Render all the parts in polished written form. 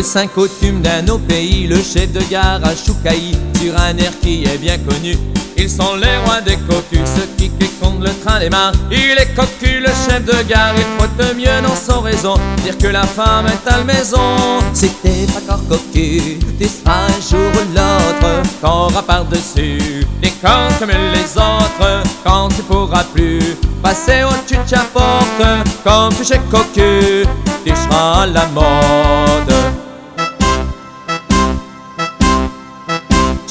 Cinq coutumes d'un autre pays, le chef de gare à Choucaï, sur un air qui est bien connu. Ils sont les rois des cocus, ceux qui comptent le train démarre. Il est cocu, le chef de gare, il faut mieux dans son raison dire que la femme est à la maison. Si t'es pas encore cocu, tu seras un jour ou l'autre t'auras par-dessus des cornes comme les autres. Quand tu pourras plus passer au-dessus de ta porte, comme tu sais cocu, tu seras à la mode.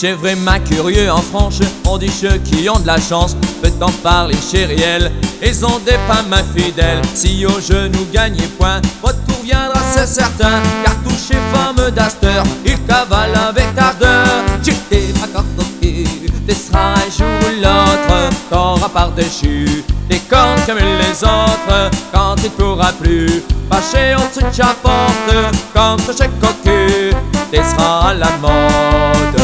J'ai vraiment curieux en franche, on dit ceux qui ont de la chance, peut-en parler chez Riel. Ils ont des femmes infidèles, si au jeu nous gagnez point, votre tour viendra c'est certain. Cartouche et femme d'Aster, ils cavalent avec ardeur. Tu t'es pas encore cocu, tu seras un jour ou l'autre t'auras par-dessus des cornes comme les autres. Quand tu pourras plus passer au-dessus de ta porte, comme toi chez cocu, tu seras à la mode.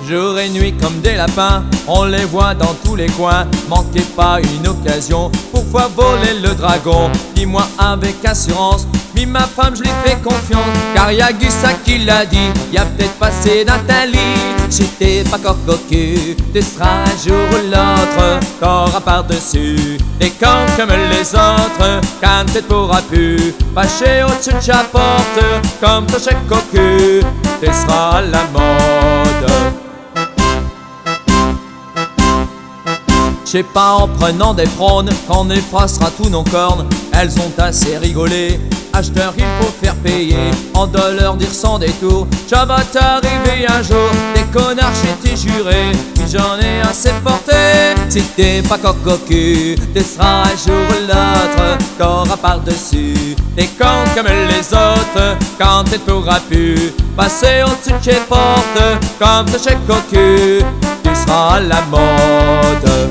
Jour et nuit comme des lapins, on les voit dans tous les coins. Manquez pas une occasion pour pouvoir voler le dragon. Dis-moi avec assurance, mais ma femme je lui fais confiance, car y'a Gussa qui l'a dit, y'a peut-être passé Nathalie. Si t'es pas encore cocu, tu seras un jour ou l'autre t'auras par-dessus des cornes comme les autres. Quand tu pourras plus passer au-dessus de ta porte, comme toi chez cocu, tu seras à la mode. Je sais pas, en prenant des prônes qu'on effacera tous nos cornes. Elles ont assez rigolé, acheteur il faut faire payer. On doit leur dire sans détour, ça va t'arriver un jour. Des connards chez tes jurés, j'en ai assez porté. Si t'es pas encore cocu, tu seras un jour ou l'autre t'auras par-dessus des cornes comme les autres. Quand tu pourras plus passer au-dessus de tes portes, comme toi chez cocu, tu seras à la mode.